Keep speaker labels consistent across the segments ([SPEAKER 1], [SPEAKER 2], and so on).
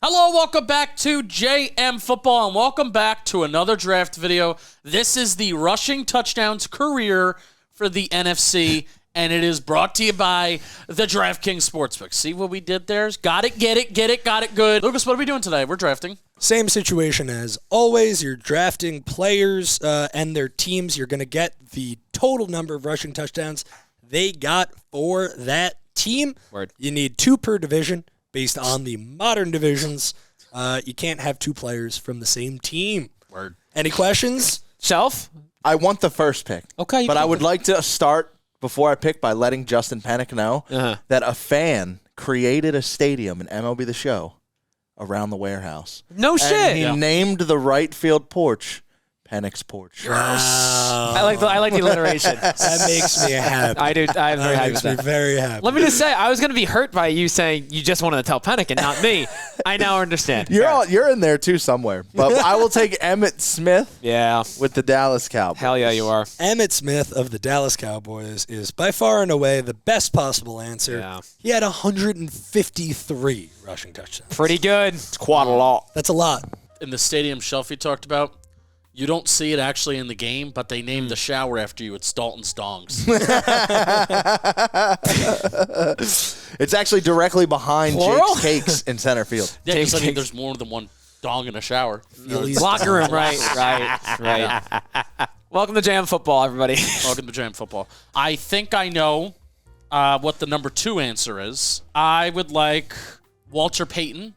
[SPEAKER 1] Hello, welcome back to JM Football, and welcome back to another draft video. This is the rushing touchdowns career for the NFC, and it is brought to you by the DraftKings Sportsbook. See what we did there? Got it, get it, got it good. Lucas, what are we doing today? We're drafting.
[SPEAKER 2] Same situation as always. You're drafting players and their teams. You're going to get the total number of rushing touchdowns they got for that team.
[SPEAKER 1] Word.
[SPEAKER 2] You need 2 per division. Based on the modern divisions, you can't have 2 players from the same team.
[SPEAKER 1] Word.
[SPEAKER 2] Any questions?
[SPEAKER 3] Shelf?
[SPEAKER 4] I want the first pick.
[SPEAKER 3] Okay.
[SPEAKER 4] But I would like to start before I pick by letting Justin Penik know that a fan created a stadium in MLB The Show around the warehouse.
[SPEAKER 3] No shit.
[SPEAKER 4] And he named the right field porch Penik's porch.
[SPEAKER 3] I like the alliteration.
[SPEAKER 2] That makes me happy.
[SPEAKER 3] I do. I'm very happy with
[SPEAKER 2] That makes me
[SPEAKER 3] that.
[SPEAKER 2] very happy.
[SPEAKER 3] Let me just say, I was going to be hurt by you saying you just wanted to tell Penik and not me. I now understand.
[SPEAKER 4] You're in there too somewhere. But I will take Emmitt Smith
[SPEAKER 3] Yeah.
[SPEAKER 4] with the Dallas Cowboys.
[SPEAKER 3] Hell yeah, you are.
[SPEAKER 2] Emmitt Smith of the Dallas Cowboys is by far and away the best possible answer.
[SPEAKER 3] Yeah.
[SPEAKER 2] He had 153 rushing touchdowns.
[SPEAKER 3] Pretty good.
[SPEAKER 4] It's quite a lot.
[SPEAKER 2] That's a lot.
[SPEAKER 1] In the stadium Shelfy talked about, you don't see it actually in the game, but they named the shower after you. It's Dalton's Dongs.
[SPEAKER 4] It's actually directly behind
[SPEAKER 3] Plural?
[SPEAKER 4] Jake's Cakes in center field.
[SPEAKER 1] Yeah, because I mean,
[SPEAKER 3] Jake's-
[SPEAKER 1] there's more than one dong in a shower.
[SPEAKER 3] Locker room, right. Welcome to Jam Football, everybody.
[SPEAKER 1] Welcome to Jam Football. I think I know what the number 2 answer is. I would like Walter Payton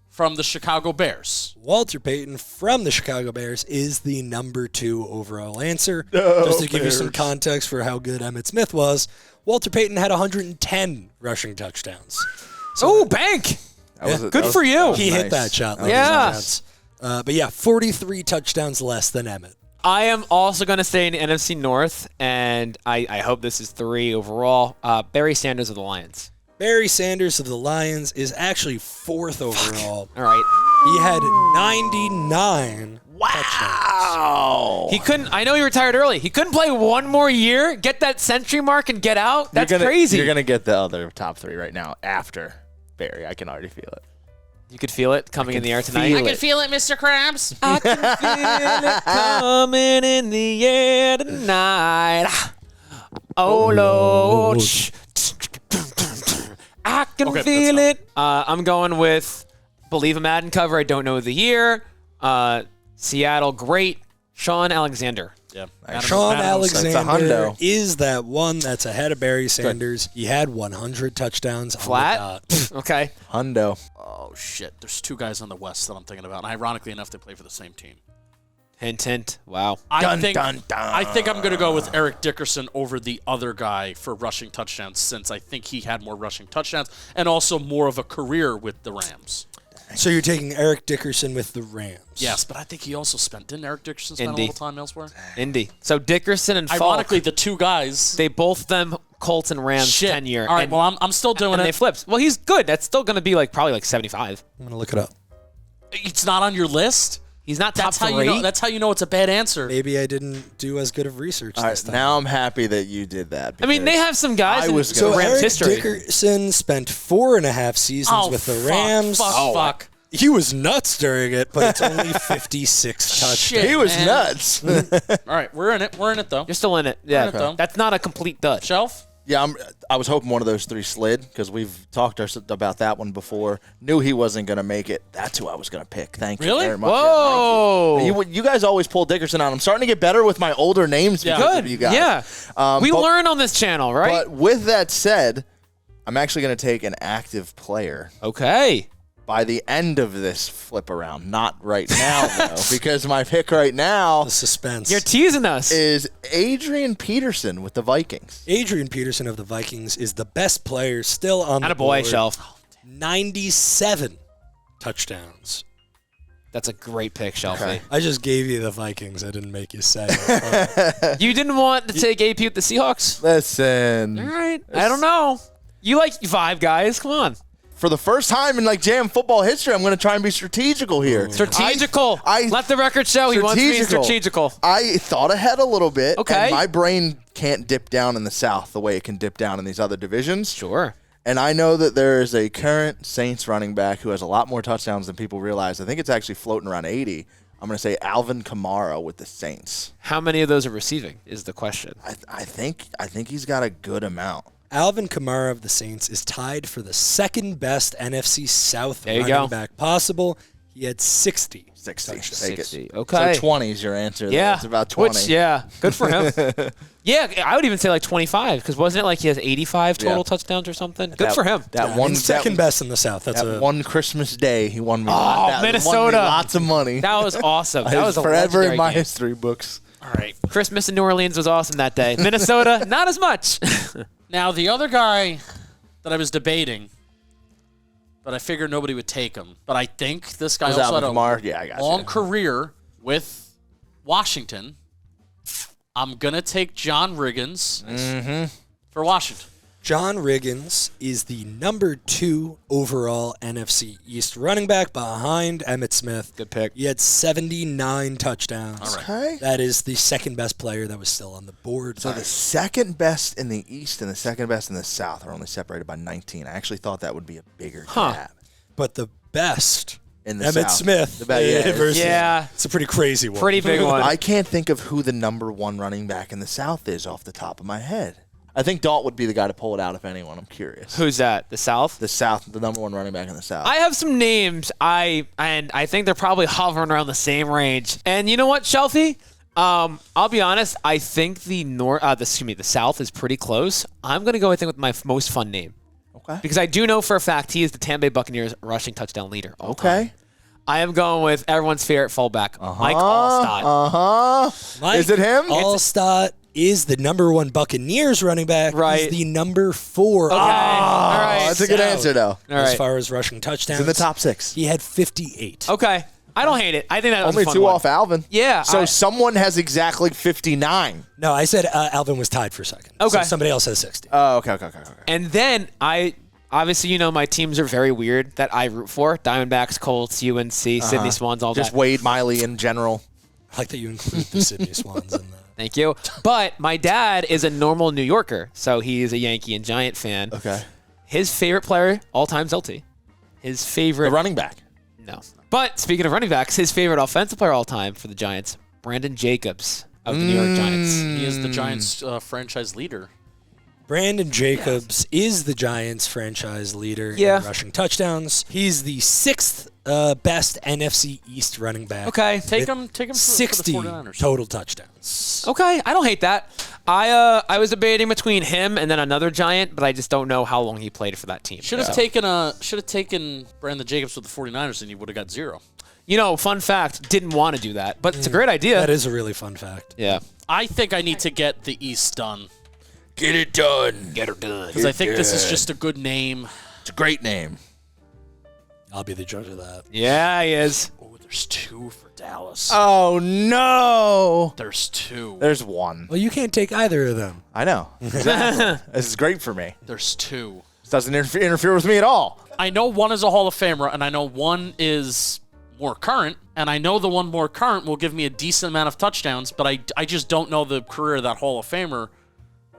[SPEAKER 1] from the Chicago Bears.
[SPEAKER 2] Walter Payton from the Chicago Bears is the number 2 overall answer. Just to give you some context for how good Emmitt Smith was, Walter Payton had 110 rushing touchdowns.
[SPEAKER 3] Oh, bank. Good for you.
[SPEAKER 2] He hit
[SPEAKER 4] nice.
[SPEAKER 2] that shot.
[SPEAKER 4] That was
[SPEAKER 2] ladies and
[SPEAKER 3] Yeah.
[SPEAKER 2] gents. But yeah, 43 touchdowns less than Emmitt.
[SPEAKER 3] I am also going to stay in the NFC North, and I hope this is 3 overall. Barry Sanders of the Lions.
[SPEAKER 2] Barry Sanders of the Lions is actually 4th overall.
[SPEAKER 3] All right.
[SPEAKER 2] He had 99 touchdowns.
[SPEAKER 4] Wow.
[SPEAKER 3] He couldn't. I know he retired early. He couldn't play one more year, get that century mark, and get out. That's crazy.
[SPEAKER 4] You're going to get the other top 3 right now after Barry. I can already feel it.
[SPEAKER 3] You could feel it coming in the air tonight.
[SPEAKER 4] feel it.
[SPEAKER 1] feel it, Mr. Krabs.
[SPEAKER 3] I can feel it coming in the air tonight. Oh, Lord. I can
[SPEAKER 1] Okay,
[SPEAKER 3] feel
[SPEAKER 1] that's
[SPEAKER 3] it. I'm going with Believe a Madden cover. I don't know the year. Seattle, great. Sean Alexander.
[SPEAKER 1] Yeah.
[SPEAKER 2] Sean
[SPEAKER 4] It's a
[SPEAKER 2] Alexander
[SPEAKER 4] hundo.
[SPEAKER 2] is that one that's ahead of Barry Sanders. He had 100 touchdowns
[SPEAKER 3] Flat?
[SPEAKER 2] on the dot.
[SPEAKER 3] Okay.
[SPEAKER 4] Hundo.
[SPEAKER 1] Oh, shit. There's 2 guys on the West that I'm thinking about. And ironically enough, they play for the same team.
[SPEAKER 3] Hint, hint. Wow.
[SPEAKER 1] I think I'm going to go with Eric Dickerson over the other guy for rushing touchdowns, since I think he had more rushing touchdowns and also more of a career with the Rams.
[SPEAKER 2] So you're taking Eric Dickerson with the Rams.
[SPEAKER 1] Yes, but I think he also didn't Eric Dickerson spend
[SPEAKER 3] Indy.
[SPEAKER 1] a little time elsewhere?
[SPEAKER 3] Indy. So Dickerson and Falk,
[SPEAKER 1] Ironically, the 2 guys.
[SPEAKER 3] they both them Colts and Rams
[SPEAKER 1] Shit.
[SPEAKER 3] tenure.
[SPEAKER 1] All right,
[SPEAKER 3] and,
[SPEAKER 1] well, I'm still doing
[SPEAKER 3] and they
[SPEAKER 1] it.
[SPEAKER 3] flipped. Well, he's good. That's still going to be probably 75.
[SPEAKER 2] I'm going to look it up.
[SPEAKER 1] It's not on your list?
[SPEAKER 3] He's not top
[SPEAKER 1] That's how
[SPEAKER 3] 3.
[SPEAKER 1] you know. That's how you know it's a bad answer.
[SPEAKER 2] Maybe I didn't do as good of research
[SPEAKER 4] All
[SPEAKER 2] this
[SPEAKER 4] right,
[SPEAKER 2] time.
[SPEAKER 4] now I'm happy that you did that.
[SPEAKER 3] I mean, they have some guys
[SPEAKER 4] I
[SPEAKER 3] in
[SPEAKER 4] was
[SPEAKER 2] So
[SPEAKER 4] gonna-
[SPEAKER 3] Rams
[SPEAKER 2] Eric
[SPEAKER 3] history.
[SPEAKER 2] Dickerson spent 4.5 seasons with the Rams.
[SPEAKER 1] Fuck.
[SPEAKER 2] He was nuts during it, but it's only 56 touchdowns.
[SPEAKER 1] Shit,
[SPEAKER 4] He was
[SPEAKER 1] man.
[SPEAKER 4] nuts.
[SPEAKER 1] All right, we're in it. We're in it, though.
[SPEAKER 3] You're still in it. Yeah,
[SPEAKER 1] in it, though.
[SPEAKER 3] that's not a complete dud.
[SPEAKER 1] Shelf?
[SPEAKER 4] Yeah, I was hoping one of those 3 slid because we've talked about that one before. Knew he wasn't going to make it. That's who I was going to pick. Thank
[SPEAKER 1] Really?
[SPEAKER 4] you very much.
[SPEAKER 3] Whoa.
[SPEAKER 4] Yeah, thank you. You guys always pull Dickerson out. I'm starting to get better with my older names because
[SPEAKER 3] Good.
[SPEAKER 4] of you guys.
[SPEAKER 3] Yeah. We
[SPEAKER 4] but-
[SPEAKER 3] learn on this channel, right?
[SPEAKER 4] But with that said, I'm actually going to take an active player
[SPEAKER 3] Okay.
[SPEAKER 4] by the end of this flip around. Not right now, though, because my pick right now
[SPEAKER 2] The suspense.
[SPEAKER 3] You're teasing us.
[SPEAKER 4] is Adrian Peterson with the Vikings.
[SPEAKER 2] Adrian Peterson of the Vikings is the best player still on the
[SPEAKER 3] Attaboy,
[SPEAKER 2] board.
[SPEAKER 3] Shelf.
[SPEAKER 2] 97 touchdowns.
[SPEAKER 3] That's a great pick, Shelfie.
[SPEAKER 4] Okay.
[SPEAKER 2] I just gave you the Vikings. I didn't make you say it.
[SPEAKER 3] You didn't want to take AP with the Seahawks?
[SPEAKER 4] Listen.
[SPEAKER 3] All right. I don't know. You like 5 guys. Come on.
[SPEAKER 4] For the first time in Jam football history, I'm going to try and be strategical here.
[SPEAKER 3] Strategical.
[SPEAKER 4] I
[SPEAKER 3] Let the record show he wants to be strategical.
[SPEAKER 4] I thought ahead a little bit.
[SPEAKER 3] Okay.
[SPEAKER 4] And my brain can't dip down in the South the way it can dip down in these other divisions.
[SPEAKER 3] Sure.
[SPEAKER 4] And I know that there is a current Saints running back who has a lot more touchdowns than people realize. I think it's actually floating around 80. I'm going to say Alvin Kamara with the Saints.
[SPEAKER 3] How many of those are receiving is the question.
[SPEAKER 4] I think he's got a good amount.
[SPEAKER 2] Alvin Kamara of the Saints is tied for the second best NFC South
[SPEAKER 3] There you
[SPEAKER 2] running
[SPEAKER 3] go.
[SPEAKER 2] back possible. He had 60.
[SPEAKER 4] 60. Take
[SPEAKER 3] 60.
[SPEAKER 4] it.
[SPEAKER 3] Okay.
[SPEAKER 4] So 20 is your answer. There.
[SPEAKER 3] Yeah.
[SPEAKER 4] It's about 20.
[SPEAKER 3] Which, yeah, good for him. Yeah, I would even say like 25 because wasn't it like he has 85 total touchdowns or something? Good for him.
[SPEAKER 4] That one
[SPEAKER 2] second best in the South. That's
[SPEAKER 4] that one Christmas day, he won me.
[SPEAKER 3] Minnesota.
[SPEAKER 4] Won me lots of money.
[SPEAKER 3] That was awesome. That was a
[SPEAKER 4] forever in
[SPEAKER 3] legendary
[SPEAKER 4] my
[SPEAKER 3] game.
[SPEAKER 4] history books.
[SPEAKER 1] All right.
[SPEAKER 3] Christmas in New Orleans was awesome that day. Minnesota, not as much.
[SPEAKER 1] Now, the other guy that I was debating, but I figured nobody would take him. But I think this guy
[SPEAKER 4] Was
[SPEAKER 1] also had
[SPEAKER 4] Alvin Kamara? Yeah, I got
[SPEAKER 1] long
[SPEAKER 4] you.
[SPEAKER 1] career with Washington. I'm going to take John Riggins for Washington.
[SPEAKER 2] John Riggins is the number 2 overall NFC East running back behind Emmitt Smith.
[SPEAKER 3] Good pick.
[SPEAKER 2] He had 79 touchdowns.
[SPEAKER 1] All right.
[SPEAKER 4] Okay.
[SPEAKER 2] That is the second best player that was still on the board.
[SPEAKER 4] So the second best in the East and the second best in the South are only separated by 19. I actually thought that would be a bigger gap.
[SPEAKER 2] But the best
[SPEAKER 4] In the
[SPEAKER 2] Emmitt
[SPEAKER 4] South.
[SPEAKER 2] Smith
[SPEAKER 4] The best, yeah.
[SPEAKER 2] versus
[SPEAKER 3] Yeah.
[SPEAKER 2] it's a pretty crazy one.
[SPEAKER 3] Pretty big one.
[SPEAKER 4] I can't think of who the number 1 running back in the South is off the top of my head. I think Dalton would be the guy to pull it out if anyone. I'm curious.
[SPEAKER 3] Who's that? The South?
[SPEAKER 4] The South, the number 1 running back in the South.
[SPEAKER 3] I have some names. I think they're probably hovering around the same range. And you know what, Shelfy? I'll be honest. I think the South is pretty close. I'm gonna go. I think with my most fun name.
[SPEAKER 4] Okay.
[SPEAKER 3] Because I do know for a fact he is the Tampa Bay Buccaneers rushing touchdown leader. all time.
[SPEAKER 4] Okay.
[SPEAKER 3] I am going with everyone's favorite fullback, Mike Allstott.
[SPEAKER 2] Mike
[SPEAKER 4] Is it him?
[SPEAKER 2] Allstott is the number 1 Buccaneers running back.
[SPEAKER 3] Right.
[SPEAKER 2] He's the number 4.
[SPEAKER 3] Okay. All right.
[SPEAKER 4] That's a good answer, though.
[SPEAKER 3] All
[SPEAKER 2] As
[SPEAKER 3] right.
[SPEAKER 2] far as rushing touchdowns.
[SPEAKER 4] It's in the top 6.
[SPEAKER 2] He had 58.
[SPEAKER 3] Okay. I don't hate it. I think that was
[SPEAKER 4] Only
[SPEAKER 3] a fun
[SPEAKER 4] 2
[SPEAKER 3] one.
[SPEAKER 4] off Alvin.
[SPEAKER 3] Yeah,
[SPEAKER 4] So
[SPEAKER 3] I-
[SPEAKER 4] someone has exactly 59.
[SPEAKER 2] No, I said Alvin was tied for second.
[SPEAKER 3] Okay.
[SPEAKER 2] So somebody else has 60.
[SPEAKER 4] Oh, okay.
[SPEAKER 3] And then obviously, my teams are very weird that I root for. Diamondbacks, Colts, UNC, Sydney Swans, all
[SPEAKER 4] Just
[SPEAKER 3] that.
[SPEAKER 4] Wade Miley in general.
[SPEAKER 2] I like that you include the Sydney Swans in that.
[SPEAKER 3] Thank you. But my dad is a normal New Yorker, so he's a Yankee and Giant fan.
[SPEAKER 4] Okay.
[SPEAKER 3] His favorite player, all time, is LT. His favorite...
[SPEAKER 4] The running back.
[SPEAKER 3] No. But speaking of running backs, his favorite offensive player all time for the Giants, Brandon Jacobs of the New York Giants.
[SPEAKER 1] He is the Giants' franchise leader.
[SPEAKER 2] Brandon Jacobs is the Giants' franchise leader
[SPEAKER 3] Yeah.
[SPEAKER 2] in rushing touchdowns. He's the 6th best NFC East running back.
[SPEAKER 3] Okay.
[SPEAKER 1] Take him for the
[SPEAKER 2] 60
[SPEAKER 1] 49ers.
[SPEAKER 2] total touchdowns.
[SPEAKER 3] Okay, I don't hate that. I was debating between him and then another Giant, but I just don't know how long he played for that team.
[SPEAKER 1] Should have taken Brandon Jacobs with the 49ers and he would have got 0.
[SPEAKER 3] Fun fact, didn't want to do that, but it's a great idea.
[SPEAKER 2] That is a really fun fact.
[SPEAKER 3] Yeah.
[SPEAKER 1] I think I need to get the East done
[SPEAKER 4] Get it done.
[SPEAKER 3] Get her done.
[SPEAKER 1] because I think this is just a good name.
[SPEAKER 4] It's a great name.
[SPEAKER 2] I'll be the judge of that.
[SPEAKER 3] Yeah, he is.
[SPEAKER 1] Oh, there's 2 for Dallas.
[SPEAKER 4] Oh, no.
[SPEAKER 1] There's 2.
[SPEAKER 4] There's 1.
[SPEAKER 2] Well, you can't take either of them.
[SPEAKER 4] I know. Exactly. This is great for me.
[SPEAKER 1] There's 2.
[SPEAKER 4] This doesn't interfere with me at all.
[SPEAKER 1] I know one is a Hall of Famer, and I know one is more current, and I know the one more current will give me a decent amount of touchdowns, but I just don't know the career of that Hall of Famer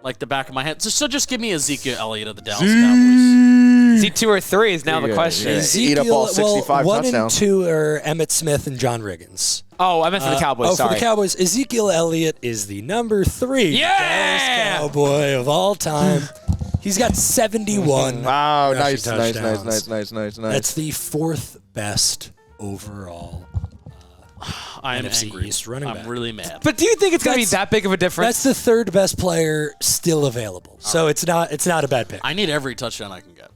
[SPEAKER 1] like the back of my head. So just give me Ezekiel Elliott of the Dallas Cowboys.
[SPEAKER 3] Is he 2 or 3 is now the
[SPEAKER 4] Yeah,
[SPEAKER 3] question.
[SPEAKER 4] yeah. Eat up all 65
[SPEAKER 2] 1
[SPEAKER 4] touchdowns.
[SPEAKER 2] and 2 are Emmitt Smith and John Riggins.
[SPEAKER 3] Oh, I meant for the Cowboys, sorry.
[SPEAKER 2] For the Cowboys, Ezekiel Elliott is the number 3
[SPEAKER 3] Yeah!
[SPEAKER 2] Dallas Cowboy of all time. He's got 71.
[SPEAKER 4] Wow,
[SPEAKER 2] rushing
[SPEAKER 4] nice.
[SPEAKER 2] touchdowns. That's the 4th best overall.
[SPEAKER 1] I am
[SPEAKER 2] NFC
[SPEAKER 1] angry.
[SPEAKER 2] East running
[SPEAKER 1] I'm
[SPEAKER 2] back.
[SPEAKER 1] really mad.
[SPEAKER 3] But do you think it's going to be
[SPEAKER 2] That's-
[SPEAKER 3] that big of a difference?
[SPEAKER 2] That's the 3rd best player still available. So it's not a bad pick.
[SPEAKER 1] I need every touchdown I can get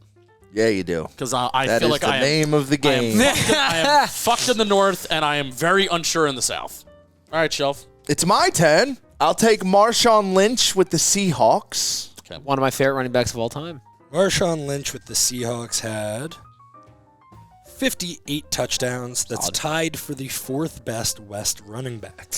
[SPEAKER 4] Yeah, you do.
[SPEAKER 1] because I
[SPEAKER 4] That
[SPEAKER 1] feel
[SPEAKER 4] is
[SPEAKER 1] like
[SPEAKER 4] the
[SPEAKER 1] I am
[SPEAKER 4] name of the game.
[SPEAKER 1] I am fucked in the North, and I am very unsure in the South. All right, Shelf.
[SPEAKER 4] It's my turn. I'll take Marshawn Lynch with the Seahawks.
[SPEAKER 3] One of my favorite running backs of all time.
[SPEAKER 2] Marshawn Lynch with the Seahawks had 58 touchdowns. That's tied for the 4th best West running back.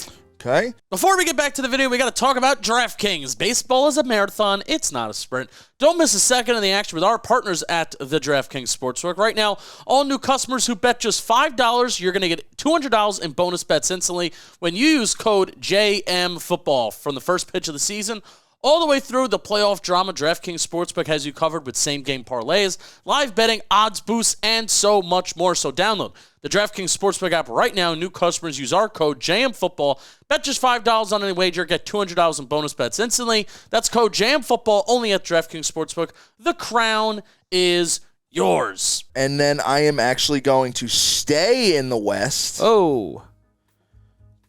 [SPEAKER 4] Okay.
[SPEAKER 1] Before we get back to the video, we got to talk about DraftKings. Baseball is a marathon. It's not a sprint. Don't miss a second of the action with our partners at the DraftKings Sportsbook. Right now, all new customers who bet just $5, you're going to get $200 in bonus bets instantly when you use code JMFootball from the first pitch of the season All the way through the playoff drama, DraftKings Sportsbook has you covered with same-game parlays, live betting, odds boosts, and so much more. So download the DraftKings Sportsbook app right now. New customers use our code JMFootball. Bet just $5 on any wager. Get $200 in bonus bets instantly. That's code JMFootball only at DraftKings Sportsbook. The crown is yours.
[SPEAKER 4] And then I am actually going to stay in the West.
[SPEAKER 3] Oh.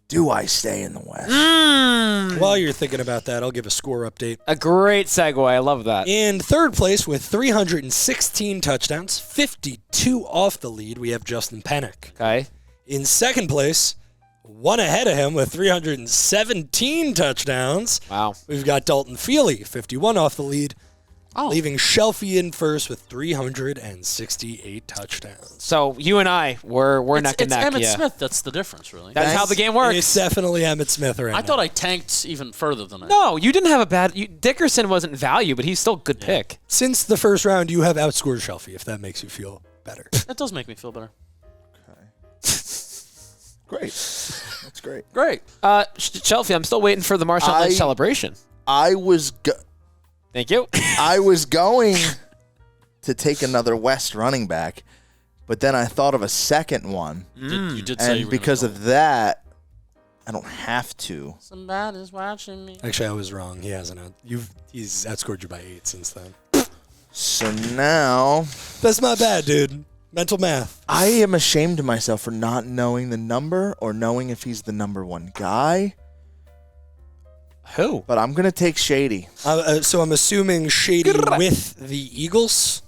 [SPEAKER 4] Do I stay in the West?
[SPEAKER 2] While you're thinking about that, I'll give a score update.
[SPEAKER 3] A great segue. I love that.
[SPEAKER 2] In third place with 316 touchdowns, 52 off the lead, we have Justin Penik.
[SPEAKER 3] Okay.
[SPEAKER 2] In second place, one ahead of him with 317 touchdowns.
[SPEAKER 3] Wow.
[SPEAKER 2] We've got Dalton Feely, 51 off the lead, leaving Shelfy in first with 368 touchdowns.
[SPEAKER 3] So you and I, we're neck and neck.
[SPEAKER 1] It's Emmitt Smith that's the difference, really.
[SPEAKER 3] That's how the game works.
[SPEAKER 2] It's definitely Emmitt Smith right now.
[SPEAKER 1] I thought I tanked even further than I
[SPEAKER 3] No, you didn't have a bad... Dickerson wasn't value, but he's still a good pick.
[SPEAKER 2] Since the first round, you have outscored Shelfy, if that makes you feel better.
[SPEAKER 1] That does make me feel better.
[SPEAKER 4] Great. That's great.
[SPEAKER 1] Great.
[SPEAKER 3] Shelfie, I'm still waiting for the Marshawn Lynch celebration. Thank you.
[SPEAKER 4] I was going to take another West running back, but then I thought of a second one.
[SPEAKER 1] You did say you
[SPEAKER 4] And
[SPEAKER 1] were
[SPEAKER 4] because
[SPEAKER 1] gonna
[SPEAKER 4] of that, I don't have to.
[SPEAKER 1] Somebody's watching me.
[SPEAKER 2] Actually, I was wrong. He hasn't. He's outscored you by 8 since then.
[SPEAKER 4] So now...
[SPEAKER 2] That's not bad, dude. Mental math.
[SPEAKER 4] I am ashamed of myself for not knowing the number or knowing if he's the number one guy.
[SPEAKER 3] Who?
[SPEAKER 4] But I'm going to take Shady.
[SPEAKER 2] So I'm assuming Shady with the Eagles?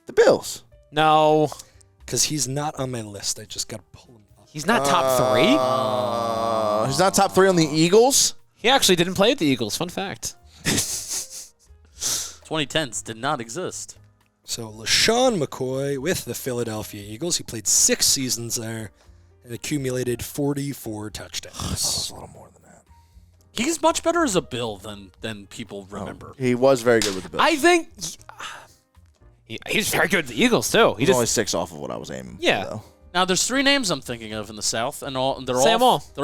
[SPEAKER 4] The Bills.
[SPEAKER 3] No.
[SPEAKER 2] Because he's not on my list. I just got to pull him up.
[SPEAKER 3] He's not top three?
[SPEAKER 4] He's not top 3 on the Eagles?
[SPEAKER 3] He actually didn't play with the Eagles. Fun fact.
[SPEAKER 1] 2010s did not exist.
[SPEAKER 2] So LaShawn McCoy with the Philadelphia Eagles. He played 6 seasons there and accumulated 44 touchdowns.
[SPEAKER 4] That's a little more than that.
[SPEAKER 1] He's much better as a Bill than people remember.
[SPEAKER 4] He was very good with the Bills.
[SPEAKER 3] I think he's very good with the Eagles, too.
[SPEAKER 4] He's only 6 off of what I was aiming for, though.
[SPEAKER 1] Now, there's 3 names I'm thinking of in the South, and they're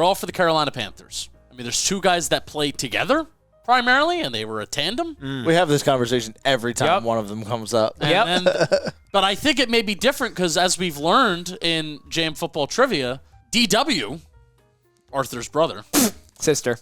[SPEAKER 1] all for the Carolina Panthers. I mean, there's 2 guys that play together primarily, and they were a tandem.
[SPEAKER 4] We have this conversation every time one of them comes up.
[SPEAKER 1] But I think it may be different because, as we've learned in Jam Football Trivia, DW, Arthur's brother.
[SPEAKER 3] Sister.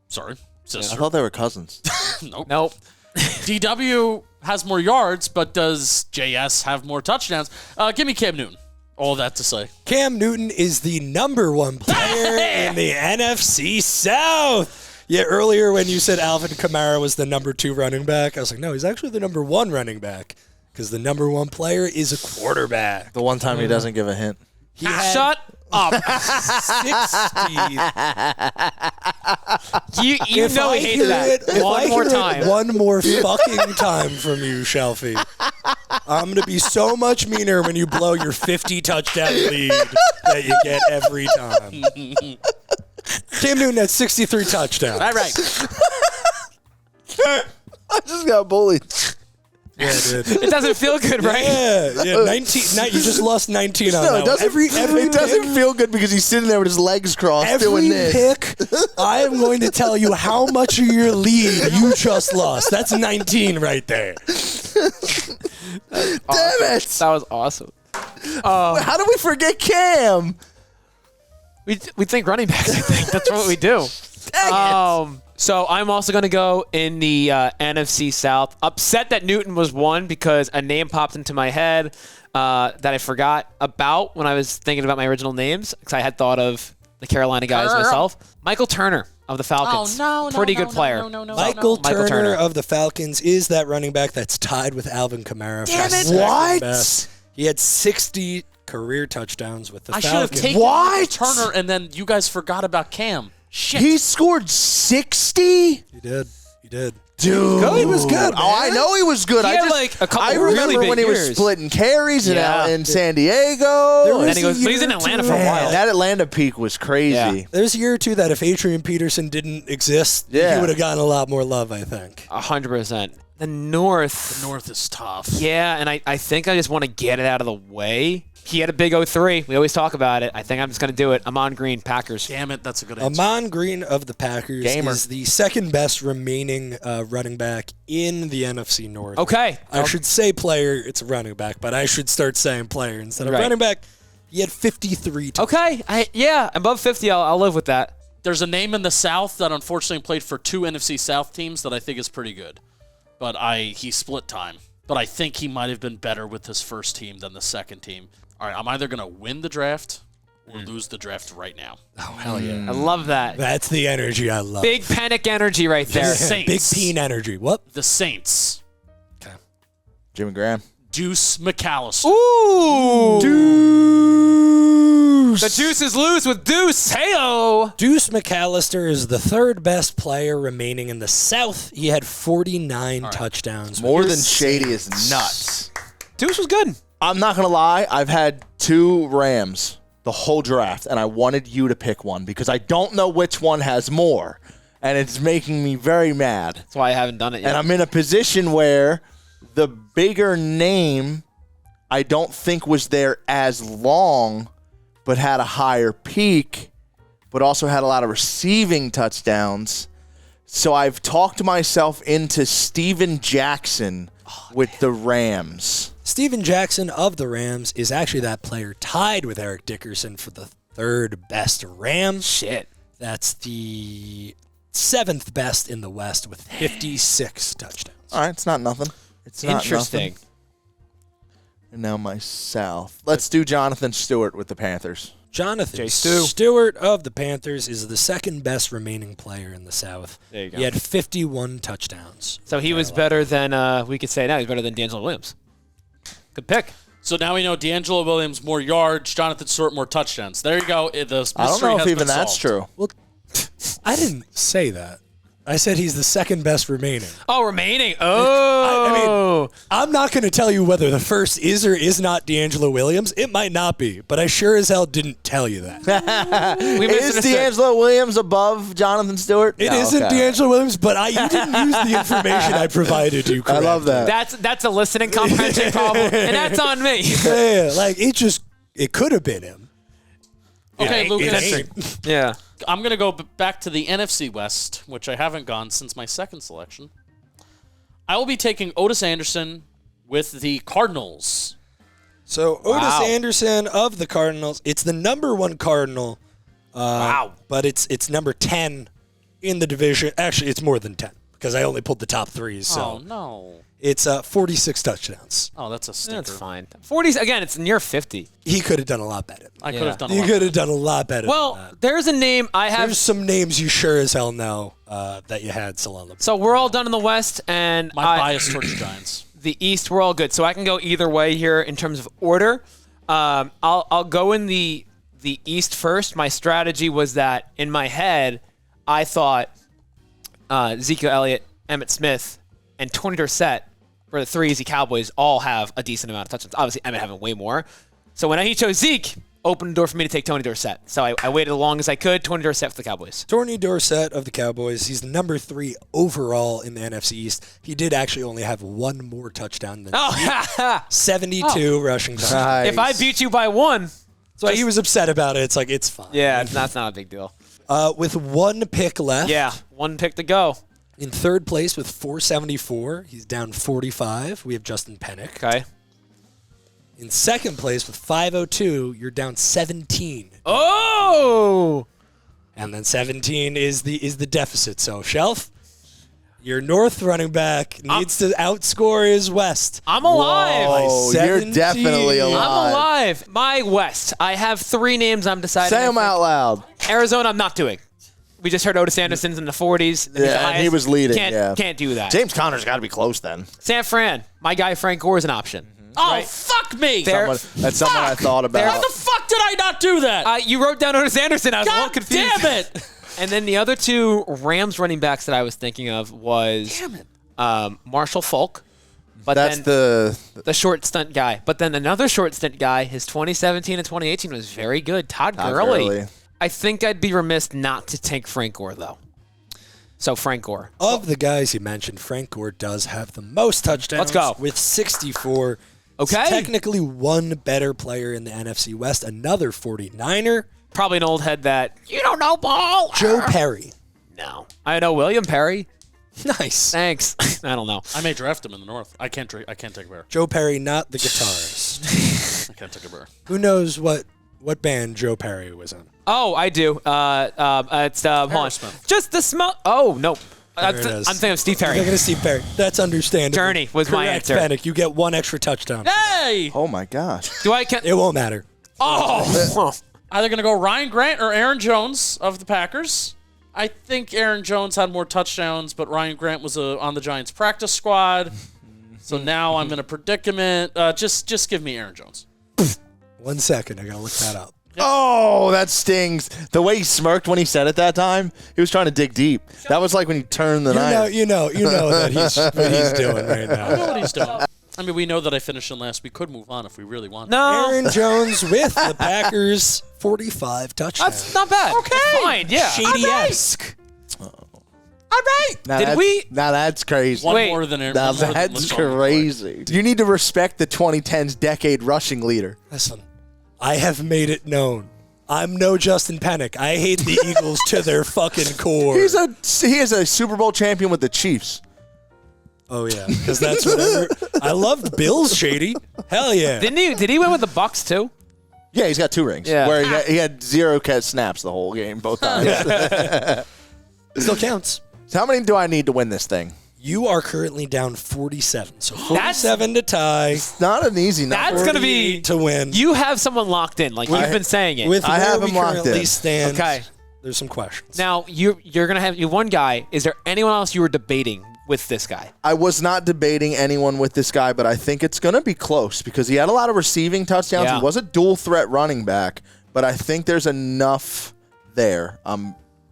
[SPEAKER 1] Sorry,
[SPEAKER 4] I
[SPEAKER 1] sister.
[SPEAKER 4] thought they were cousins.
[SPEAKER 3] Nope.
[SPEAKER 1] DW has more yards, but does JS have more touchdowns? Give me Cam Newton. All that to say.
[SPEAKER 2] Cam Newton is the number 1 player in the NFC South. Yeah, earlier when you said Alvin Kamara was the number 2 running back, I was like, no, he's actually the number 1 running back because the number 1 player is a quarterback.
[SPEAKER 4] The one time he doesn't give a hint.
[SPEAKER 2] He had
[SPEAKER 3] Shut up.
[SPEAKER 2] 60.
[SPEAKER 3] You know he hated that. One more time.
[SPEAKER 2] One more fucking time from you, Shelfie. I'm going to be so much meaner when you blow your 50 touchdown lead that you get every time. Cam Newton had 63 touchdowns.
[SPEAKER 1] All right.
[SPEAKER 4] I just got bullied.
[SPEAKER 2] Yeah, dude.
[SPEAKER 3] It doesn't feel good, right?
[SPEAKER 2] Yeah. 19. You just lost 19 on that.
[SPEAKER 4] It doesn't,
[SPEAKER 2] Every
[SPEAKER 4] doesn't feel good because he's sitting there with his legs crossed doing this.
[SPEAKER 2] pick, I am going to tell you how much of your lead you just lost. That's 19 right there.
[SPEAKER 4] Damn it!
[SPEAKER 3] That was awesome.
[SPEAKER 4] How do we forget Cam?
[SPEAKER 3] We think running backs, I think. That's what we do.
[SPEAKER 4] Dang it.
[SPEAKER 3] So I'm also going to go in the NFC South. Upset that Newton was 1 because a name popped into my head that I forgot about when I was thinking about my original names because I had thought of the Carolina guys myself. Michael Turner of the Falcons. Pretty good player.
[SPEAKER 2] Michael Turner of the Falcons is that running back that's tied with Alvin Kamara.
[SPEAKER 4] Damn
[SPEAKER 2] for
[SPEAKER 4] it.
[SPEAKER 2] second
[SPEAKER 4] What?
[SPEAKER 2] best. He had 60 career touchdowns with the
[SPEAKER 1] I
[SPEAKER 2] Falcons.
[SPEAKER 1] should have taken Turner, and then you guys forgot about Cam. Shit.
[SPEAKER 4] He scored 60?
[SPEAKER 2] He did.
[SPEAKER 4] Dude.
[SPEAKER 2] He was good, man.
[SPEAKER 4] Oh, I know he was good.
[SPEAKER 3] He had, like, a couple
[SPEAKER 4] I
[SPEAKER 3] really
[SPEAKER 4] remember
[SPEAKER 3] big
[SPEAKER 4] when he was
[SPEAKER 3] years.
[SPEAKER 4] splitting carries
[SPEAKER 3] Yeah.
[SPEAKER 4] in San Diego.
[SPEAKER 2] There
[SPEAKER 3] And then
[SPEAKER 2] was
[SPEAKER 3] he goes,
[SPEAKER 2] a
[SPEAKER 3] but he's in
[SPEAKER 2] year or
[SPEAKER 3] Atlanta
[SPEAKER 2] two
[SPEAKER 3] for a
[SPEAKER 2] that-
[SPEAKER 3] while.
[SPEAKER 4] That Atlanta peak was crazy.
[SPEAKER 3] Yeah.
[SPEAKER 2] There's a year or two that if Adrian Peterson didn't exist,
[SPEAKER 4] Yeah.
[SPEAKER 2] he would have gotten a lot more love, I think.
[SPEAKER 3] 100%. The North.
[SPEAKER 1] The North is tough.
[SPEAKER 3] Yeah, and I think I just want to get it out of the way. He had a big 0-3. We always talk about it. I think I'm just going to do it. Amon Green, Packers.
[SPEAKER 1] Damn it, that's a good answer.
[SPEAKER 2] Amon Green of the Packers is the second best remaining running back in the NFC North.
[SPEAKER 3] Okay.
[SPEAKER 2] I should say player. It's a running back, but I should start saying player instead of
[SPEAKER 3] Right.
[SPEAKER 2] running back. He had 53
[SPEAKER 3] Okay. Above 50, I'll live with that.
[SPEAKER 1] There's a name in the South that unfortunately played for 2 NFC South teams that I think is pretty good. But he split time. But I think he might have been better with his first team than the second team. All right, I'm either going to win the draft or lose the draft right now.
[SPEAKER 2] Oh, hell yeah.
[SPEAKER 3] I love that.
[SPEAKER 2] That's the energy I love.
[SPEAKER 3] Big Penik energy right there.
[SPEAKER 1] The Saints.
[SPEAKER 2] Big Peen energy. What?
[SPEAKER 1] The Saints.
[SPEAKER 2] Okay.
[SPEAKER 4] Jimmy Graham.
[SPEAKER 1] Deuce McAllister.
[SPEAKER 3] Ooh.
[SPEAKER 2] Deuce.
[SPEAKER 3] The juice is loose with Deuce. Hey-o.
[SPEAKER 2] Deuce McAllister is the third best player remaining in the South. He had 49 touchdowns.
[SPEAKER 4] More than Shady is nuts.
[SPEAKER 3] Deuce was good.
[SPEAKER 4] I'm not going to lie. I've had 2 Rams the whole draft, and I wanted you to pick one because I don't know which one has more, and it's making me very mad.
[SPEAKER 3] That's why I haven't done it yet.
[SPEAKER 4] And I'm in a position where the bigger name I don't think was there as long, but had a higher peak, but also had a lot of receiving touchdowns. So I've talked myself into Steven Jackson with the Rams.
[SPEAKER 2] Steven Jackson of the Rams is actually that player tied with Eric Dickerson for the third best Rams.
[SPEAKER 3] Shit.
[SPEAKER 2] That's the 7th best in the West with 56 touchdowns.
[SPEAKER 4] All right, it's not nothing. It's not
[SPEAKER 3] Interesting.
[SPEAKER 4] nothing. And now my South. Let's do Jonathan Stewart with the Panthers.
[SPEAKER 2] Jonathan
[SPEAKER 3] Stu.
[SPEAKER 2] Stewart of the Panthers is the second best remaining player in the South.
[SPEAKER 3] There you go.
[SPEAKER 2] He had 51 touchdowns.
[SPEAKER 3] So he was better than, we could say now, he's better than D'Angelo Williams. Good pick.
[SPEAKER 1] So now we know D'Angelo Williams more yards, Jonathan Stewart more touchdowns. There you go. The mystery
[SPEAKER 4] I don't know
[SPEAKER 1] has
[SPEAKER 4] if even
[SPEAKER 1] been
[SPEAKER 4] that's
[SPEAKER 1] solved.
[SPEAKER 4] true.
[SPEAKER 2] Well, I didn't say that. I said he's the second best remaining.
[SPEAKER 3] Oh, remaining. Oh.
[SPEAKER 2] I'm not going to tell you whether the first is or is not D'Angelo Williams. It might not be, but I sure as hell didn't tell you that.
[SPEAKER 3] We
[SPEAKER 4] Is
[SPEAKER 3] misunderstood.
[SPEAKER 4] D'Angelo Williams above Jonathan Stewart?
[SPEAKER 2] It
[SPEAKER 4] No,
[SPEAKER 2] isn't
[SPEAKER 4] okay.
[SPEAKER 2] D'Angelo Williams, but you didn't use the information I provided you
[SPEAKER 4] I
[SPEAKER 2] correctly.
[SPEAKER 4] love that.
[SPEAKER 3] That's a listening comprehension problem, and that's on me.
[SPEAKER 2] Yeah, like it could have been him.
[SPEAKER 1] Okay,
[SPEAKER 2] It
[SPEAKER 1] Lucas.
[SPEAKER 2] ain't.
[SPEAKER 3] Yeah.
[SPEAKER 1] I'm going to go back to the NFC West, which I haven't gone since my second selection. I will be taking Otis Anderson with the Cardinals.
[SPEAKER 2] So Otis
[SPEAKER 3] Wow.
[SPEAKER 2] Anderson of the Cardinals. It's the number 1 Cardinal.
[SPEAKER 3] Wow.
[SPEAKER 2] But it's number 10 in the division. Actually, it's more than 10 because I only pulled the top 3. So
[SPEAKER 1] Oh, no.
[SPEAKER 2] it's 46 touchdowns.
[SPEAKER 1] Oh, that's a stinker.
[SPEAKER 3] That's fine. 40s, again, it's near 50.
[SPEAKER 2] He could have done a lot better.
[SPEAKER 1] I could
[SPEAKER 3] Yeah.
[SPEAKER 1] have done a
[SPEAKER 2] He
[SPEAKER 1] lot.
[SPEAKER 2] could have done a lot better. than
[SPEAKER 3] Well,
[SPEAKER 2] that.
[SPEAKER 3] there's a name I have.
[SPEAKER 2] There's some names you sure as hell know that you had still on the.
[SPEAKER 3] So we're all done in the West, and
[SPEAKER 1] My bias towards the Giants.
[SPEAKER 3] the East, we're all good. So I can go either way here in terms of order. I'll go in the East first. My strategy was that in my head, I thought Ezekiel Elliott, Emmitt Smith, and Tony Dorsett for the 3 easy Cowboys all have a decent amount of touchdowns. Obviously, Emmitt having way more. So when he chose Zeke, opened the door for me to take Tony Dorsett. So I waited as long as I could. Tony Dorsett for the Cowboys.
[SPEAKER 2] Tony Dorsett of the Cowboys. He's the number 3 overall in the NFC East. He did actually only have 1 more touchdown than
[SPEAKER 3] Oh,
[SPEAKER 2] 72 rushing touchdowns.
[SPEAKER 3] if I beat you by 1,
[SPEAKER 2] So he was upset about it. It's like, it's fine.
[SPEAKER 3] yeah, that's not a big deal.
[SPEAKER 2] With 1 pick left.
[SPEAKER 3] Yeah, 1 pick to go.
[SPEAKER 2] In third place with 474. He's down 45. We have Justin Penik.
[SPEAKER 3] Okay.
[SPEAKER 2] In second place with 502, you're down 17.
[SPEAKER 3] Oh!
[SPEAKER 2] And then 17 is the deficit. So, Shelf, your North running back needs to outscore his West.
[SPEAKER 3] I'm alive.
[SPEAKER 4] Oh, you're
[SPEAKER 2] 17.
[SPEAKER 4] definitely alive.
[SPEAKER 3] I'm alive. My West. I have 3 names I'm deciding.
[SPEAKER 4] Say them out loud.
[SPEAKER 3] Arizona, I'm not doing. We just heard Otis Anderson's in the 40s. He's the
[SPEAKER 4] Yeah, and he
[SPEAKER 3] highest.
[SPEAKER 4] was leading.
[SPEAKER 3] Can't
[SPEAKER 4] Yeah.
[SPEAKER 3] do that.
[SPEAKER 4] James Conner's got to be close then.
[SPEAKER 3] San Fran, my guy Frank Gore is an option.
[SPEAKER 1] Oh,
[SPEAKER 3] Right.
[SPEAKER 1] fuck me.
[SPEAKER 3] There-
[SPEAKER 4] That's someone I thought
[SPEAKER 1] How
[SPEAKER 4] about.
[SPEAKER 1] the fuck did I not do that?
[SPEAKER 3] You wrote down Otis Anderson. I was a little
[SPEAKER 1] God
[SPEAKER 3] confused.
[SPEAKER 1] damn it.
[SPEAKER 3] And then the other 2 Rams running backs that I was thinking of was Marshall Falk. But
[SPEAKER 4] That's
[SPEAKER 3] then
[SPEAKER 4] the
[SPEAKER 3] short stunt guy. But then another short stunt guy, his 2017 and 2018 was very good. Todd
[SPEAKER 4] Todd
[SPEAKER 3] Gurley.
[SPEAKER 4] Gurley.
[SPEAKER 3] I think I'd be remiss not to take Frank Gore, though. So Frank Gore.
[SPEAKER 2] Of the guys you mentioned, Frank Gore does have the most touchdowns.
[SPEAKER 3] Let's go.
[SPEAKER 2] With 64.
[SPEAKER 3] Okay.
[SPEAKER 2] Technically one better player in the NFC West, another 49er.
[SPEAKER 3] Probably an old head that you don't know, Paul.
[SPEAKER 2] Joe Perry.
[SPEAKER 3] No. I know William Perry.
[SPEAKER 2] Nice.
[SPEAKER 3] Thanks. I don't know.
[SPEAKER 1] I may draft him in the North. I can't take a bear.
[SPEAKER 2] Joe Perry, not the guitarist.
[SPEAKER 1] I can't take a bear.
[SPEAKER 2] Who knows what band Joe Perry was in?
[SPEAKER 3] Oh, I do. It's hold on.
[SPEAKER 1] Aerosmith.
[SPEAKER 3] Just the smell. Oh no. I'm
[SPEAKER 2] it is.
[SPEAKER 3] thinking of Steve
[SPEAKER 2] You're
[SPEAKER 3] Perry.
[SPEAKER 2] going to Steve Perry. That's understandable.
[SPEAKER 3] Journey was my
[SPEAKER 2] Correct,
[SPEAKER 3] answer.
[SPEAKER 2] Penik. You get one extra touchdown.
[SPEAKER 1] Hey!
[SPEAKER 4] Oh my gosh.
[SPEAKER 3] Do I count?
[SPEAKER 2] It won't matter.
[SPEAKER 3] Oh.
[SPEAKER 1] Either going to go Ryan Grant or Aaron Jones of the Packers. I think Aaron Jones had more touchdowns, but Ryan Grant was on the Giants practice squad. So now I'm in a predicament. Just give me Aaron Jones.
[SPEAKER 2] 1 second. I got to look that up.
[SPEAKER 4] Oh, that stings. The way he smirked when he said it that time, he was trying to dig deep. That was like when he turned the knife.
[SPEAKER 2] You know that what he's doing right
[SPEAKER 1] I know
[SPEAKER 2] now.
[SPEAKER 1] what he's doing. I mean, we know that I finished in last. We could move on if we really want.
[SPEAKER 3] No.
[SPEAKER 2] Aaron Jones with the Packers, 45 touchdowns.
[SPEAKER 3] That's not bad.
[SPEAKER 1] Okay.
[SPEAKER 3] That's fine. Yeah.
[SPEAKER 2] Shady-esque.
[SPEAKER 1] All right.
[SPEAKER 4] Now that's crazy.
[SPEAKER 1] One
[SPEAKER 3] Wait.
[SPEAKER 1] more than Aaron.
[SPEAKER 4] Now
[SPEAKER 1] one more than
[SPEAKER 4] that's
[SPEAKER 1] LaShawn
[SPEAKER 4] crazy. You need to respect the 2010s decade rushing leader.
[SPEAKER 2] Listen, I have made it known. I'm no Justin Penik. I hate the Eagles to their fucking core.
[SPEAKER 4] He is a Super Bowl champion with the Chiefs.
[SPEAKER 2] Oh, yeah, because that's whatever. I loved Bills, Shady. Hell yeah.
[SPEAKER 3] Did he win with the Bucks too?
[SPEAKER 4] Yeah, he's got 2 rings.
[SPEAKER 3] Yeah.
[SPEAKER 4] Where he had 0 catch snaps the whole game, both times.
[SPEAKER 2] Still counts.
[SPEAKER 4] So how many do I need to win this thing?
[SPEAKER 2] You are currently down 47. So 47 to tie.
[SPEAKER 4] It's not an easy number.
[SPEAKER 3] That's gonna be
[SPEAKER 2] 48 to win.
[SPEAKER 3] You have someone locked in, like you've been saying it.
[SPEAKER 2] With
[SPEAKER 4] I
[SPEAKER 2] where
[SPEAKER 4] have
[SPEAKER 2] we
[SPEAKER 4] him locked
[SPEAKER 2] currently
[SPEAKER 4] in.
[SPEAKER 2] stand,
[SPEAKER 3] Okay.
[SPEAKER 2] there's some questions.
[SPEAKER 3] Now you're gonna have one guy. Is there anyone else you were debating with this guy?
[SPEAKER 4] I was not debating anyone with this guy, but I think it's going to be close because he had a lot of receiving touchdowns.
[SPEAKER 3] Yeah.
[SPEAKER 4] He was a dual threat running back, but I think there's enough there.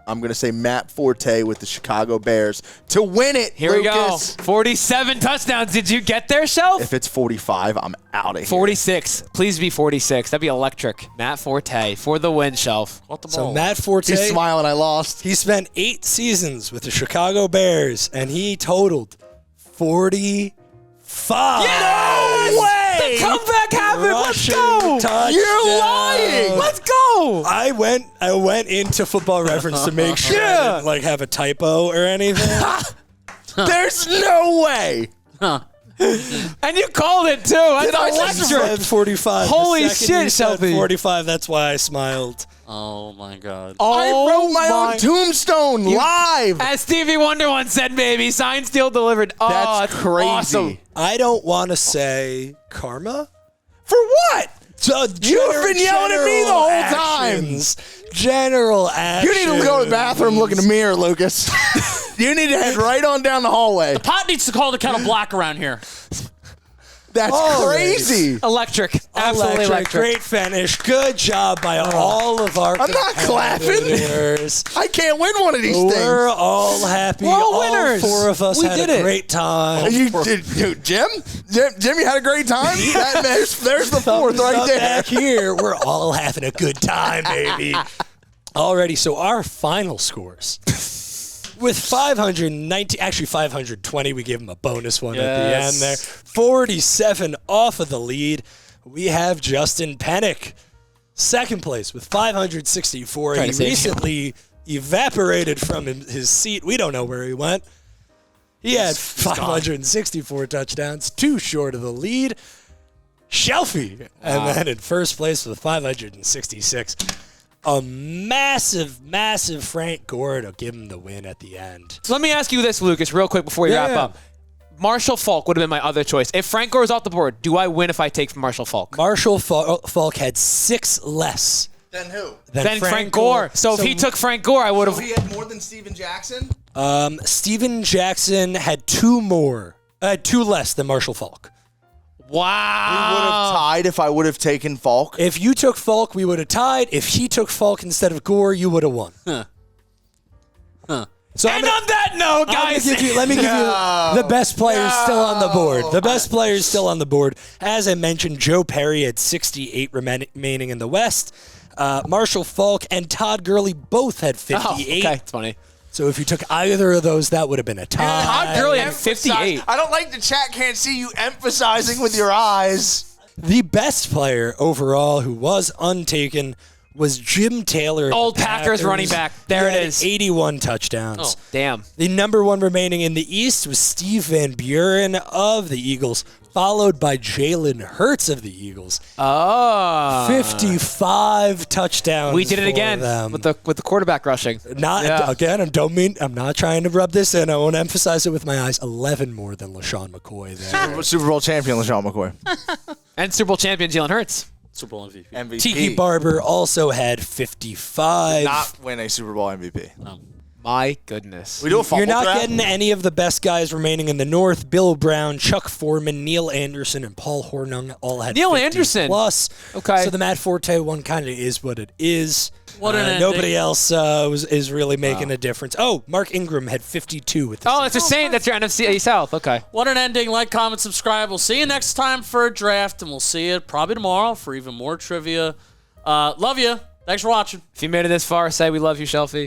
[SPEAKER 4] I'm going to say Matt Forte with the Chicago Bears to win it.
[SPEAKER 3] Here
[SPEAKER 4] Lucas.
[SPEAKER 3] we go. 47 touchdowns. Did you get there, Shelf?
[SPEAKER 4] If it's 45, I'm out of here.
[SPEAKER 3] 46. Please be 46. That'd be electric. Matt Forte for the win, Shelf.
[SPEAKER 1] Caught the
[SPEAKER 2] So
[SPEAKER 1] ball.
[SPEAKER 2] Matt Forte,
[SPEAKER 4] He's smiling. I lost.
[SPEAKER 2] he spent 8 seasons with the Chicago Bears, and he totaled 45.
[SPEAKER 3] Yes!
[SPEAKER 4] way!
[SPEAKER 3] The comeback happened. Let's
[SPEAKER 2] Rushing
[SPEAKER 3] go.
[SPEAKER 2] touchdown.
[SPEAKER 4] You're lying.
[SPEAKER 3] Let's go.
[SPEAKER 2] I went into Football Reference to make sure I
[SPEAKER 3] Yeah.
[SPEAKER 2] didn't like have a typo or anything.
[SPEAKER 4] There's no way.
[SPEAKER 3] And you called it too. That's
[SPEAKER 4] I
[SPEAKER 2] I
[SPEAKER 4] just
[SPEAKER 3] electric.
[SPEAKER 2] said 45.
[SPEAKER 3] Holy
[SPEAKER 2] The second
[SPEAKER 3] shit,
[SPEAKER 2] you said
[SPEAKER 3] Shelfy.
[SPEAKER 2] 45. That's why I smiled.
[SPEAKER 1] Oh my God.
[SPEAKER 4] I wrote my own tombstone live.
[SPEAKER 3] As Stevie Wonder once said, baby, signed, sealed, delivered. Oh,
[SPEAKER 4] That's crazy.
[SPEAKER 3] Awesome.
[SPEAKER 2] I don't want to say karma.
[SPEAKER 4] For what? You've been yelling at me the whole time.
[SPEAKER 2] General actions.
[SPEAKER 4] You need to go to the bathroom, look in the mirror, Lucas. You need to head right on down the hallway.
[SPEAKER 1] Pot needs to call the kettle black around here.
[SPEAKER 4] That's
[SPEAKER 2] All right.
[SPEAKER 4] crazy.
[SPEAKER 3] Electric. Absolutely electric.
[SPEAKER 2] Great finish. Good job by all of our
[SPEAKER 4] I'm not clapping.
[SPEAKER 2] competitors.
[SPEAKER 4] I can't win one of these
[SPEAKER 2] We're
[SPEAKER 4] things.
[SPEAKER 2] all happy.
[SPEAKER 3] We're all winners.
[SPEAKER 2] 4 of us
[SPEAKER 3] We
[SPEAKER 2] had
[SPEAKER 3] did
[SPEAKER 2] a
[SPEAKER 3] it.
[SPEAKER 2] great time.
[SPEAKER 4] You did, dude, Jim, you had a great time. There's the 4th right
[SPEAKER 2] Up
[SPEAKER 4] there.
[SPEAKER 2] Back here, we're all having a good time, baby. Alrighty, so our final scores. With 519, actually 520, we gave him a bonus one at the end there. 47 off of the lead. We have Justin Penik, second place with 564.
[SPEAKER 3] Trying
[SPEAKER 2] He
[SPEAKER 3] to save you.
[SPEAKER 2] recently evaporated from his seat. We don't know where he went. He had 564 touchdowns, 2 short of the lead. Shelfy, and then in first place with 566. A massive Frank Gore to give him the win at the end.
[SPEAKER 3] So let me ask you this, Lucas, real quick before we wrap
[SPEAKER 2] Yeah.
[SPEAKER 3] up. Marshall Falk would have been my other choice. If Frank Gore is off the board, do I win if I take Marshall Falk?
[SPEAKER 2] Marshall Falk had 6 less
[SPEAKER 4] Then who?
[SPEAKER 2] than
[SPEAKER 3] Frank Gore. So if he took Frank Gore, I would have.
[SPEAKER 4] he had more than Steven Jackson?
[SPEAKER 2] Steven Jackson had 2 more. 2 less than Marshall Falk.
[SPEAKER 4] We would have tied if I would have taken Falk.
[SPEAKER 2] If you took Falk, we would have tied. If he took Falk instead of Gore, you would have won. So
[SPEAKER 3] And on that note, guys,
[SPEAKER 2] let me give you the best players still on the board. The best players still on the board. As I mentioned, Joe Perry had 68 remaining in the West. Marshall Falk and Todd Gurley both had 58.
[SPEAKER 3] Oh, okay, it's funny.
[SPEAKER 2] So if you took either of those, that would have been a tie.
[SPEAKER 3] Todd Gurley had 58.
[SPEAKER 4] I don't like the chat can't see you emphasizing with your eyes.
[SPEAKER 2] The best player overall who was untaken was Jim Taylor. of
[SPEAKER 3] Old
[SPEAKER 2] the
[SPEAKER 3] Packers running back. There
[SPEAKER 2] He
[SPEAKER 3] it
[SPEAKER 2] had
[SPEAKER 3] is.
[SPEAKER 2] 81 touchdowns.
[SPEAKER 3] Oh, damn.
[SPEAKER 2] The number one remaining in the East was Steve Van Buren of the Eagles, followed by Jalen Hurts of the Eagles.
[SPEAKER 3] Oh.
[SPEAKER 2] 55 touchdowns.
[SPEAKER 3] We did it
[SPEAKER 2] for
[SPEAKER 3] again
[SPEAKER 2] them.
[SPEAKER 3] with the quarterback rushing.
[SPEAKER 2] Again, I'm not trying to rub this in. I won't emphasize it with my eyes. 11 more than LaShawn McCoy there.
[SPEAKER 4] Super Bowl champion LaShawn McCoy.
[SPEAKER 3] And Super Bowl champion Jalen Hurts.
[SPEAKER 1] Super Bowl MVP.
[SPEAKER 4] MVP.
[SPEAKER 2] Tiki Barber also had 55.
[SPEAKER 4] Not win a Super Bowl MVP.
[SPEAKER 3] My goodness.
[SPEAKER 4] We do a fumble
[SPEAKER 2] You're not
[SPEAKER 4] draft?
[SPEAKER 2] getting any of the best guys remaining in the North. Bill Brown, Chuck Foreman, Neil Anderson, and Paul Hornung all had
[SPEAKER 3] Neil
[SPEAKER 2] 50
[SPEAKER 3] Anderson.
[SPEAKER 2] plus.
[SPEAKER 3] Okay.
[SPEAKER 2] So the Matt Forte one kind of is what it is.
[SPEAKER 1] What an ending.
[SPEAKER 2] Nobody else is really making a difference. Oh, Mark Ingram had 52 with the
[SPEAKER 3] Oh, that's the same. That's your NFC South. Okay.
[SPEAKER 1] What an ending. Like, comment, subscribe. We'll see you next time for a draft, and we'll see you probably tomorrow for even more trivia. Love you. Thanks for watching.
[SPEAKER 3] If you made it this far, say we love you, Shelfy.